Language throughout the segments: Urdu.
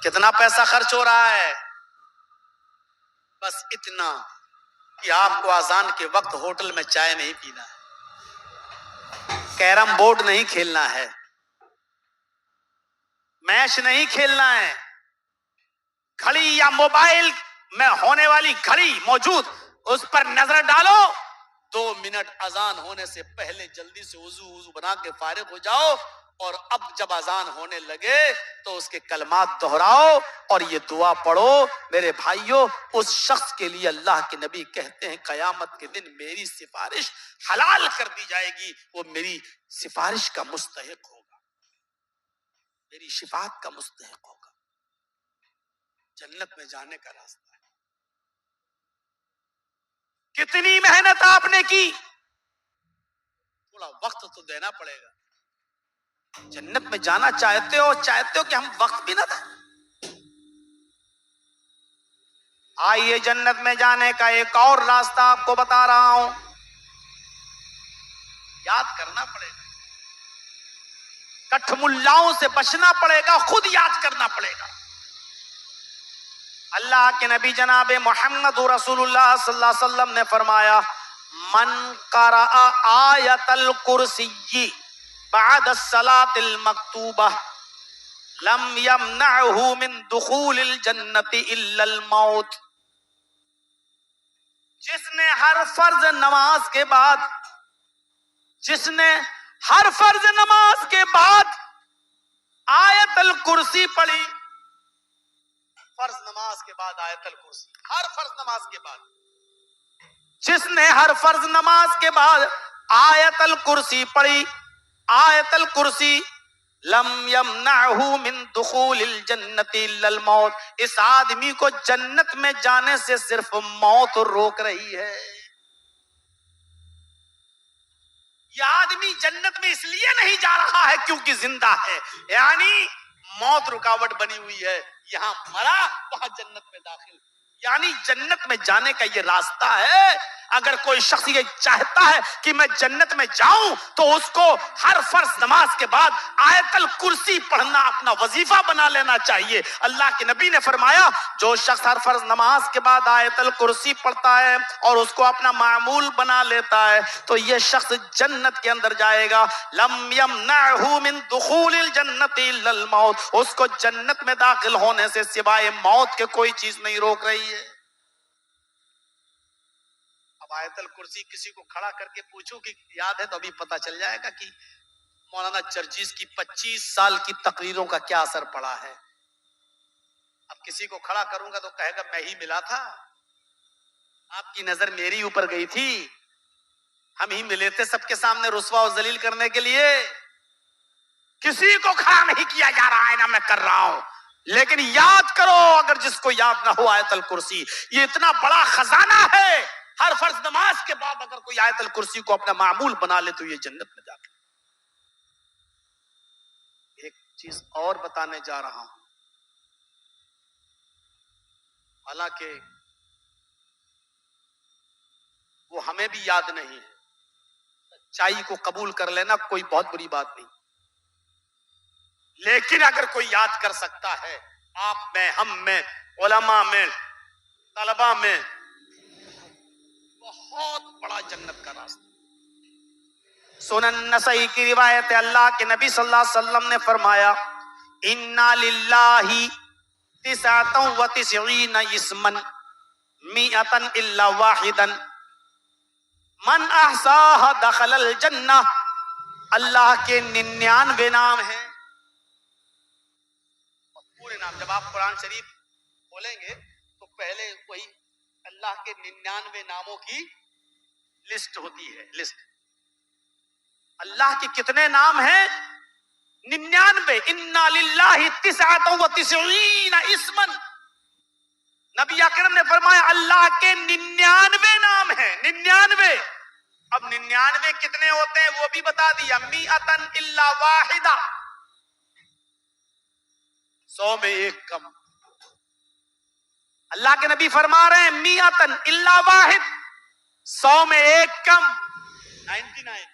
کتنا پیسہ خرچ ہو رہا ہے؟ بس اتنا کہ آپ کو اذان کے وقت ہوٹل میں چائے نہیں پینا ہے، کیرم بورڈ نہیں کھیلنا ہے، میچ نہیں کھیلنا ہے، گھڑی یا موبائل میں ہونے والی گھڑی موجود اس پر نظر ڈالو، 2 منٹ اذان ہونے سے پہلے جلدی سے وضو بنا کے فارغ ہو جاؤ، اور اب جب اذان ہونے لگے تو اس کے کلمات دہراؤ اور یہ دعا پڑھو۔ میرے بھائیوں، اس شخص کے لیے اللہ کے نبی کہتے ہیں قیامت کے دن میری سفارش حلال کر دی جائے گی، وہ میری سفارش کا مستحق ہوگا، میری شفاعت کا مستحق ہوگا، جنت میں جانے کا راستہ ہے۔ کتنی محنت آپ نے کی، تھوڑا وقت تو دینا پڑے گا۔ جنت میں جانا چاہتے ہو کہ ہم وقت بھی نہ دیں؟ آئیے جنت میں جانے کا ایک اور راستہ آپ کو بتا رہا ہوں، یاد کرنا پڑے گا، کٹھ ملاؤں سے بچنا پڑے گا، خود یاد کرنا پڑے گا۔ اللہ کے نبی جناب محمد رسول اللہ صلی اللہ علیہ وسلم نے فرمایا، من قرأ آیت الکرسی بعد الصلاة المکتوبہ لم یمنعہ من دخول الجنت الا الموت۔ جس نے ہر فرض نماز کے بعد آیت الکرسی پڑھی، فرض نماز کے بعد آیت الکرسی، ہر فرض نماز کے بعد جس نے ہر فرض نماز کے بعد آیت الکرسی پڑھی، آیت الکرسی، لم یمنعہ من دخول الجنت الا الموت، اس آدمی کو جنت میں جانے سے صرف موت روک رہی ہے۔ یہ آدمی جنت میں اس لیے نہیں جا رہا ہے کیونکہ زندہ ہے، یعنی موت رکاوٹ بنی ہوئی ہے، یہاں مرا وہاں جنت میں داخل، یعنی جنت میں جانے کا یہ راستہ ہے۔ اگر کوئی شخص یہ چاہتا ہے کہ میں جنت میں جاؤں تو اس کو ہر فرض نماز کے بعد آیت الکرسی پڑھنا اپنا وظیفہ بنا لینا چاہیے۔ اللہ کے نبی نے فرمایا، جو شخص ہر فرض نماز کے بعد آیت الکرسی پڑھتا ہے اور اس کو اپنا معمول بنا لیتا ہے تو یہ شخص جنت کے اندر جائے گا۔ لم یمنعہ من دخول الجنت الا الموت، اس کو جنت میں داخل ہونے سے سوائے موت کے کوئی چیز نہیں روک رہی ہے۔ آیت الکرسی کسی کو کھڑا کر کے پوچھو کہ یاد ہے تو ابھی پتا چل جائے گا کہ مولانا چرچیز کی 25 سال کی تقریروں کا کیا اثر پڑا ہے۔ اب کسی کو کھڑا کروں گا تو کہے گا میں ہی ملا تھا، آپ کی نظر میری اوپر گئی تھی، ہم ہی ملے تھے سب کے سامنے رسوا و ذلیل کرنے کے لیے۔ کسی کو کھڑا نہیں کیا جا رہا ہے، نہ میں کر رہا ہوں، لیکن یاد کرو، اگر جس کو یاد نہ ہو آیت الکرسی، یہ اتنا بڑا خزانہ ہے، ہر فرض نماز کے بعد اگر کوئی آیت الکرسی کو اپنا معمول بنا لے تو یہ جنت میں جاتا ہے۔ ایک چیز اور بتانے جا رہا ہوں، حالانکہ وہ ہمیں بھی یاد نہیں ہے، سچائی کو قبول کر لینا کوئی بہت بری بات نہیں، لیکن اگر کوئی یاد کر سکتا ہے، آپ میں، ہم میں، علماء میں، طلباء میں، بہت بڑا جنت کا راستہ۔ سنن نسائی کی روایت ہے، اللہ کے نبی صلی اللہ علیہ وسلم نے فرمایا، اِنَّا لِلَّهِ 99 اسما 100 الا واحدا من احصاها دخل الجنہ۔ اللہ کے 99 نام ہیں، پورے نام جب آپ قرآن شریف کھولیں گے تو پہلے وہی اللہ کے 99 ناموں کی لسٹ ہوتی ہے، لسٹ اللہ کے کتنے نام ہیں؟ 99۔ اِنَّا لِلَّهِ 99 اسما، نبی اکرم نے فرمایا اللہ کے 99 نام ہیں، 99۔ اب 99 کتنے ہوتے ہیں وہ بھی بتا دیا، 100 الا واحدہ، 100 میں ایک کم۔ اللہ کے نبی فرما رہے ہیں 100 الا واحد، 100 میں ایک کم، 99۔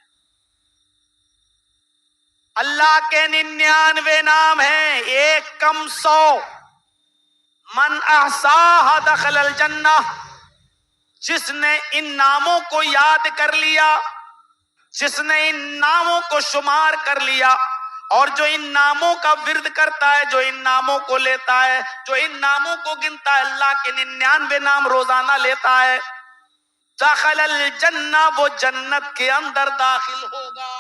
اللہ کے 99 نام ہیں، ایک کم 100۔ من احصاها دخل الجنہ، جس نے ان ناموں کو یاد کر لیا، جس نے ان ناموں کو شمار کر لیا، اور جو ان ناموں کا ورد کرتا ہے، جو ان ناموں کو لیتا ہے، جو ان ناموں کو گنتا ہے، اللہ کے 99 نام روزانہ لیتا ہے، دخل الجنہ، وہ جنت کے اندر داخل ہوگا۔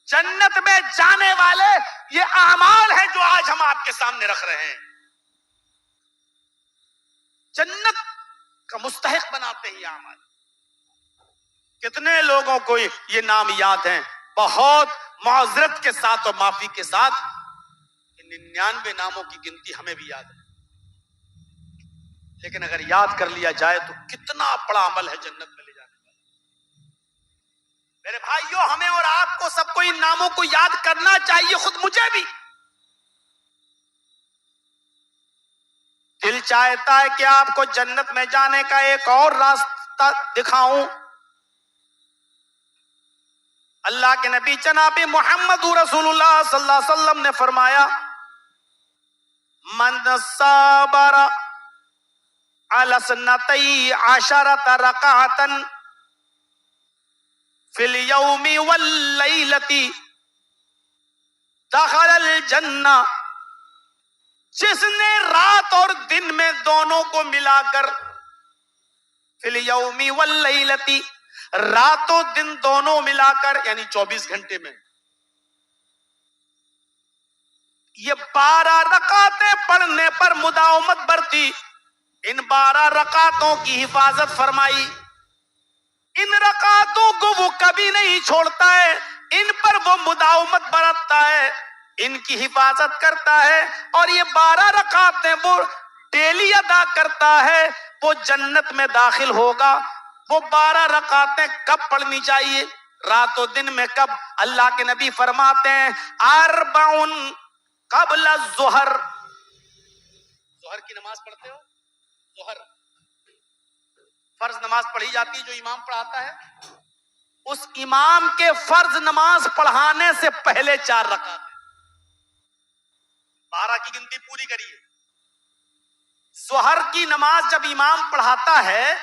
جنت میں جانے والے یہ اعمال ہیں جو آج ہم آپ کے سامنے رکھ رہے ہیں، جنت کا مستحق بناتے ہیں یہ اعمال۔ کتنے لوگوں کو یہ نام یاد ہیں؟ بہت معذرت کے ساتھ اور معافی کے ساتھ 99 ناموں کی گنتی ہمیں بھی یاد ہے، لیکن اگر یاد کر لیا جائے تو کتنا بڑا عمل ہے جنت میں لے جانے والا۔ میرے بھائیوں، ہمیں اور آپ کو سب کو ان ناموں کو یاد کرنا چاہیے، خود مجھے بھی۔ دل چاہتا ہے کہ آپ کو جنت میں جانے کا ایک اور راستہ دکھاؤں۔ اللہ کے نبی جناب محمد رسول اللہ صلی اللہ علیہ وسلم نے فرمایا، من صبر علی 12 رکعۃ فی الیوم واللیلۃ دخل الجنہ، جس نے رات اور دن میں دونوں کو ملا کر، فی الیوم واللیلۃ، رات و دن دونوں ملا کر یعنی 24 گھنٹے میں یہ 12 رکعتیں پڑھنے پر مداومت برتی، ان 12 رکعتوں کی حفاظت فرمائی، ان رکعتوں کو وہ کبھی نہیں چھوڑتا ہے، ان پر وہ مداومت برتتا ہے، ان کی حفاظت کرتا ہے، اور یہ 12 رکعتیں وہ ڈیلی ادا کرتا ہے، وہ جنت میں داخل ہوگا۔ وہ 12 رکعتیں کب پڑھنی چاہیے؟ رات و دن میں کب؟ اللہ کے نبی فرماتے ہیں، 4 قبل الظہر، ظہر کی نماز پڑھتے ہو؟ ظہر فرض نماز پڑھی جاتی ہے جو امام پڑھاتا ہے، اس امام کے فرض نماز پڑھانے سے پہلے 4 رکعت، 12 کی گنتی پوری کریے۔ ظہر کی نماز جب امام پڑھاتا ہے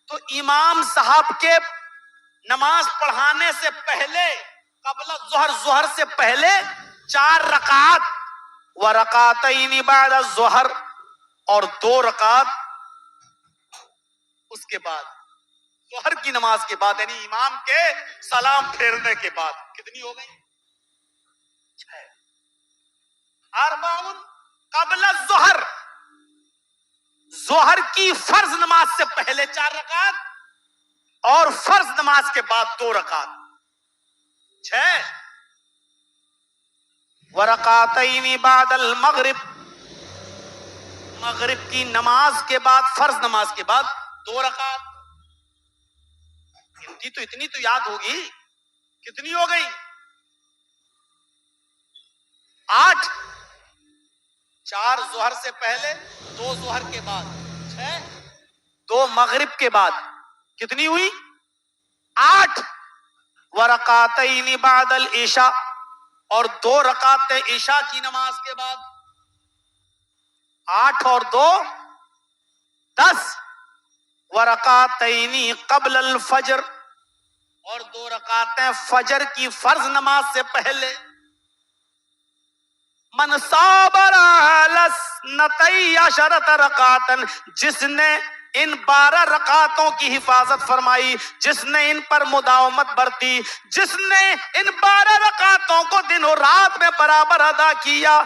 تو امام صاحب کے نماز پڑھانے سے پہلے، قبل الظہر، ظہر سے پہلے 4 رکعت، ورکعتین بعد الظہر، اور 2 رکعت اس کے بعد، ظہر کی نماز کے بعد، یعنی امام کے سلام پھیرنے کے بعد۔ کتنی ہو گئی؟ 6۔ 4 قبل الظہر، ظہر کی فرض نماز سے پہلے 4 رکعت، اور فرض نماز کے بعد 2 رکعت، 6۔ ورکعتین بعد المغرب، مغرب کی نماز کے بعد، فرض نماز کے بعد 2 رکعت۔ گنتی تو اتنی تو یاد ہوگی، کتنی ہو گئی؟ 8۔ 4 ظہر سے پہلے، 2 ظہر کے بعد، 6۔ 2 مغرب کے بعد، کتنی ہوئی؟ 8۔ ورکعتین بعد العشاء، اور 2 رکعتیں عشاء کی نماز کے بعد، 8 اور 2 10۔ ورکعتین قبل الفجر، اور 2 رکعتیں فجر کی فرض نماز سے پہلے۔ من صابر علی 12 رکعۃ، جس نے ان 12 رکعتوں کی حفاظت فرمائی، جس نے ان پر مداومت برتی، جس نے ان 12 رکعتوں کو دن و رات میں برابر ادا کیا،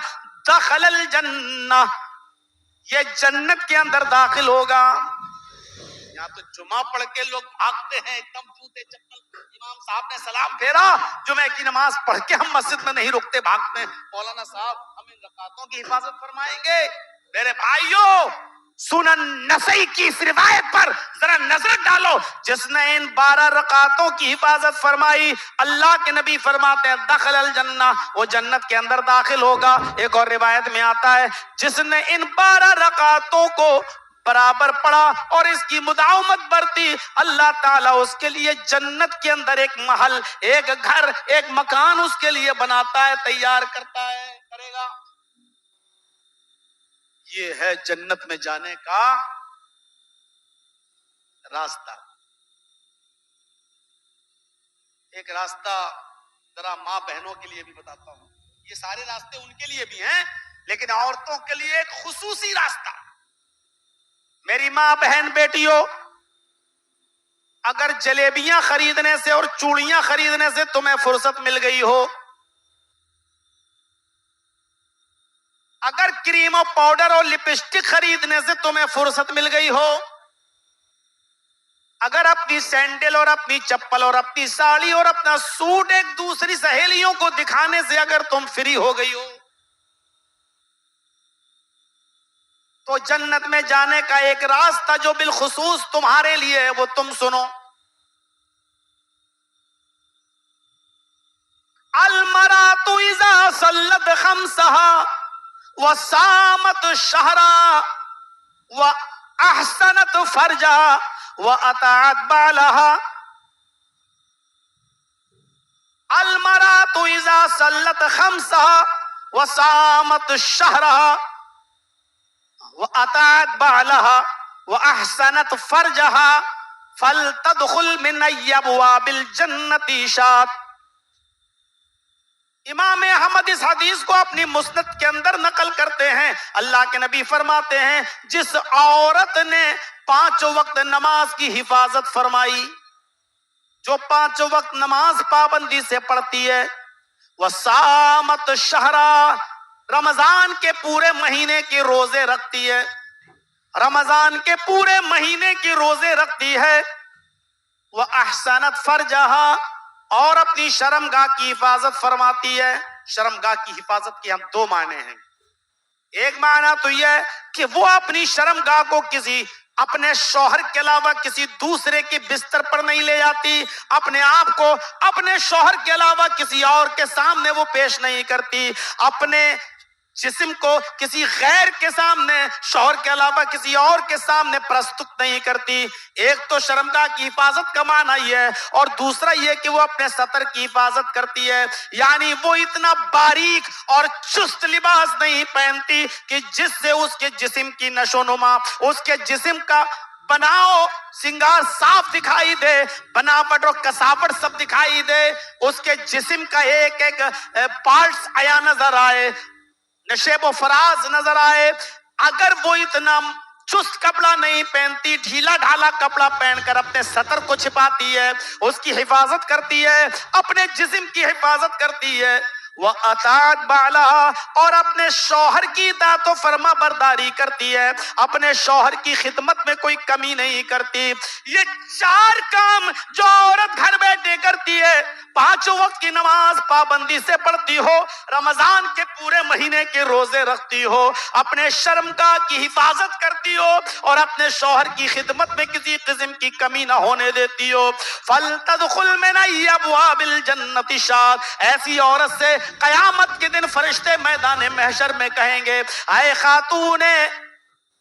دخل الجنہ، یہ جنت کے اندر داخل ہوگا۔ یہاں تو جمعہ پڑھ کے لوگ بھاگتے ہیں ایک دم جوتے چپل، امام صاحب نے سلام پھیرا، جمعہ کی نماز پڑھ کے ہم مسجد میں نہیں رکتے، بھاگتے ہیں۔ مولانا صاحب ہم ان رکعتوں کی حفاظت فرمائیں گے؟ میرے بھائیوں، سنن نسائی کی اس روایت پر ذرا نظر ڈالو، جس نے ان 12 رکعتوں کی حفاظت فرمائی، اللہ کے نبی فرماتے ہیں دخل الجنہ، وہ جنت کے اندر داخل ہوگا۔ ایک اور روایت میں آتا ہے، جس نے ان 12 رکعتوں کو برابر پڑا اور اس کی مداومت برتی، اللہ تعالیٰ اس کے لیے جنت کے اندر ایک محل، ایک گھر، ایک مکان اس کے لیے بناتا ہے، تیار کرتا ہے، کرے گا۔ یہ ہے جنت میں جانے کا راستہ. ایک راستہ ذرا ماں بہنوں کے لیے بھی بتاتا ہوں. یہ سارے راستے ان کے لیے بھی ہیں لیکن عورتوں کے لیے ایک خصوصی راستہ. میری ماں بہن بیٹیوں، اگر جلیبیاں خریدنے سے اور چوڑیاں خریدنے سے تمہیں فرصت مل گئی ہو، اگر کریم اور پاؤڈر اور لپسٹک خریدنے سے تمہیں فرصت مل گئی ہو، اگر اپنی سینڈل اور اپنی چپل اور اپنی ساڑی اور اپنا سوٹ ایک دوسری سہیلیوں کو دکھانے سے اگر تم فری ہو گئی ہو، تو جنت میں جانے کا ایک راستہ جو بالخصوص تمہارے لیے ہے وہ تم سنو. المرأۃ اذا صلت خمسها وصامت شهرها واحسنت فرجها واطاعت بالها. المرأۃ اذا صلت خمسها وصامت شهرها وَأَطَاعَتْ بَعْلَهَا وَأَحْسَنَتْ فَرْجَهَا فَلْتَدْخُلْ مِنْ أَبْوَابِ الْجَنَّةِ شَاءَتْ. امام احمد اس حدیث کو اپنی مسند کے اندر نقل کرتے ہیں. اللہ کے نبی فرماتے ہیں جس عورت نے 5 وقت نماز کی حفاظت فرمائی، جو 5 وقت نماز پابندی سے پڑھتی ہے، وَصَامَتْ شَهْرًا، رمضان کے پورے مہینے کے روزے رکھتی ہے، رمضان کے پورے مہینے کے روزے رکھتی ہے، وَأَحْسَنَتْ فَرْجَهَا، اور اپنی شرمگاہ کی حفاظت فرماتی ہے. شرمگاہ کی حفاظت کے ہم 2 معنی ہیں. ایک معنی تو یہ ہے کہ وہ اپنی شرمگاہ کو کسی اپنے شوہر کے علاوہ کسی دوسرے کے بستر پر نہیں لے جاتی، اپنے آپ کو اپنے شوہر کے علاوہ کسی اور کے سامنے وہ پیش نہیں کرتی، اپنے جسم کو کسی غیر کے سامنے، شوہر کے علاوہ کسی اور کے سامنے پرستت نہیں کرتی. ایک تو شرمگاہ کی حفاظت کا معنی یہ ہے، اور دوسرا یہ کہ وہ اپنے سطر کی حفاظت کرتی ہے. یعنی وہ اتنا باریک اور چست لباس نہیں پہنتی کہ جس سے اس کے جسم کی نشو نما، اس کے جسم کا بناؤ سنگار صاف دکھائی دے، بناوٹ اور کساوٹ سب دکھائی دے، اس کے جسم کا ایک ایک پارٹس آیا نظر آئے، نشیب و فراز نظر آئے. اگر وہ اتنا چست کپڑا نہیں پہنتی، ڈھیلا ڈھالا کپڑا پہن کر اپنے سطر کو چھپاتی ہے، اس کی حفاظت کرتی ہے، اپنے جسم کی حفاظت کرتی ہے، وَأَطَاعَتْ بَعْلَهَا، اور اپنے شوہر کی اطاعت و فرما برداری کرتی ہے، اپنے شوہر کی خدمت میں کوئی کمی نہیں کرتی. یہ 4 کام جو عورت گھر بیٹھے کرتی ہے، 5 وقت کی نماز پابندی سے پڑھتی ہو، رمضان کے پورے مہینے کے روزے رکھتی ہو، اپنے شرمگاہ کی حفاظت کرتی ہو، اور اپنے شوہر کی خدمت میں کسی قسم کی کمی نہ ہونے دیتی ہو، فَلْتَدْخُلْ مِنْ أَبْوَابِ الْجَنَّةِ شَاءَتْ. ایسی عورت سے قیامت کے دن فرشتے میدان محشر میں کہیں گے، اے خاتون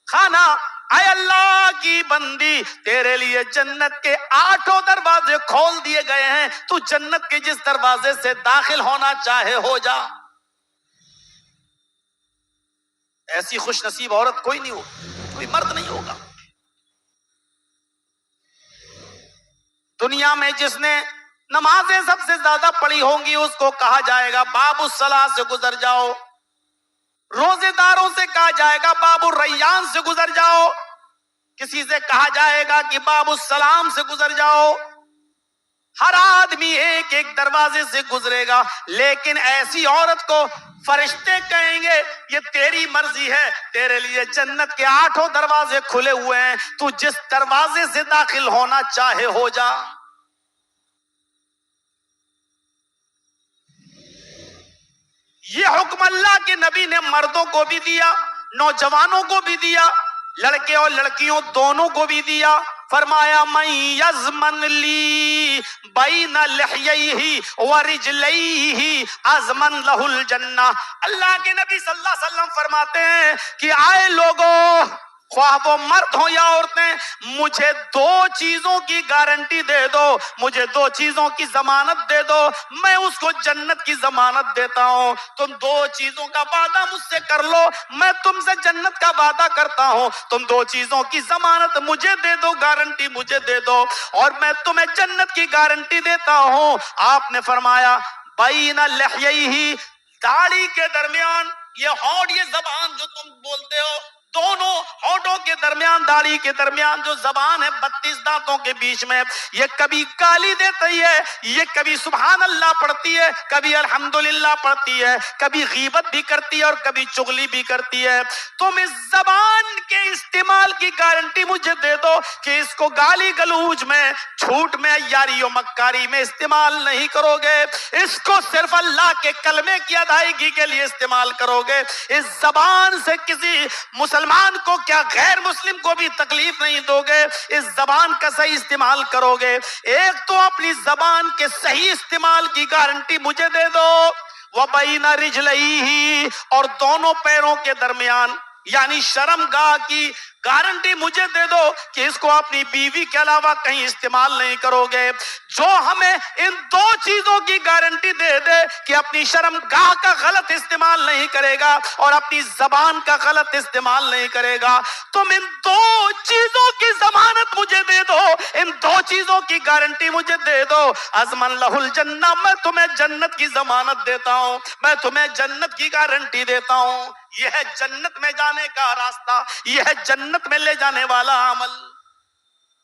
خانہ، اے اللہ کی بندی، تیرے لیے جنت کے 8 دروازے کھول دیے گئے ہیں، تو جنت کے جس دروازے سے داخل ہونا چاہے ہو جا. ایسی خوش نصیب عورت کوئی نہیں ہو، کوئی مرد نہیں ہوگا دنیا میں جس نے نمازیں سب سے زیادہ پڑھی ہوں گی. اس کو کہا جائے گا باب الصلاۃ سے گزر جاؤ، روزے داروں سے کہا جائے گا باب الریان سے گزر جاؤ، کسی سے کہا جائے گا کہ باب السلام سے گزر جاؤ. ہر آدمی ایک ایک دروازے سے گزرے گا، لیکن ایسی عورت کو فرشتے کہیں گے یہ تیری مرضی ہے، تیرے لیے جنت کے 8 دروازے کھلے ہوئے ہیں، تو جس دروازے سے داخل ہونا چاہے ہو جا. یہ حکم اللہ کے نبی نے مردوں کو بھی دیا، نوجوانوں کو بھی دیا، لڑکے اور لڑکیوں دونوں کو بھی دیا. فرمایا من یضمن لی بین لحییہ ورجلیہ ازمن لہ الجنہ. اللہ کے نبی صلی اللہ علیہ وسلم فرماتے ہیں کہ آئے لوگوں، خواہ وہ مرد ہو یا عورتیں، مجھے دو چیزوں کی گارنٹی دے دو، مجھے دو چیزوں کی ضمانت دے دو، میں اس کو جنت کی ضمانت دیتا ہوں۔ تم دو چیزوں کا وعدہ مجھ سے کر لو، میں تم سے جنت کا وعدہ کرتا ہوں۔ تم دو چیزوں کی ضمانت مجھے دے دو، گارنٹی مجھے دے دو، اور میں تمہیں جنت کی گارنٹی دیتا ہوں۔ آپ نے فرمایا بین لحییہ، داڑھی کے درمیان، یہ ہونٹ، یہ زبان جو تم بولتے ہو، دونوں ہونٹوں کے درمیان، داڑھی کے درمیان جو زبان ہے 32 دانتوں کے بیچ میں، یہ کبھی گالی دیتی ہے، یہ کبھی سبحان اللہ پڑھتی ہے، کبھی الحمدللہ پڑھتی ہے، کبھی غیبت بھی کرتی ہے اور کبھی چغلی بھی کرتی ہے۔ تم اس زبان کے استعمال کی گارنٹی مجھے دے دو کہ اس کو گالی گلوج میں، جھوٹ میں، یاری و مکاری میں استعمال نہیں کرو گے، اس کو صرف اللہ کے کلمے کی ادائیگی کے لیے استعمال کرو گے۔ اس زبان سے کسی مسلمان کو کیا غیر مسلم کو بھی تکلیف نہیں دو گے، اس زبان کا صحیح استعمال کرو گے۔ ایک تو اپنی زبان کے صحیح استعمال کی گارنٹی مجھے دے دو، وَبَيْنَ رِجْلَيْهِ، اور دونوں پیروں کے درمیان، یعنی شرمگاہ کی گارنٹی مجھے دے دو کہ اس کو اپنی بیوی کے علاوہ کہیں استعمال نہیں کرو گے۔ جو ہمیں ان دو چیزوں کی گارنٹی دے دے کہ اپنی شرمگاہ کا غلط استعمال نہیں کرے گا اور اپنی زبان کا غلط استعمال نہیں کرے گا، تم ان دو چیزوں کی ضمانت مجھے دے دو، ان دو چیزوں کی گارنٹی مجھے دے دو، ازمن لہ الجنہ، میں تمہیں جنت کی ضمانت دیتا ہوں، میں تمہیں جنت کی گارنٹی دیتا ہوں۔ یہ ہے جنت میں جانے کا راستہ، یہ ہے جنت میں لے جانے والا عمل۔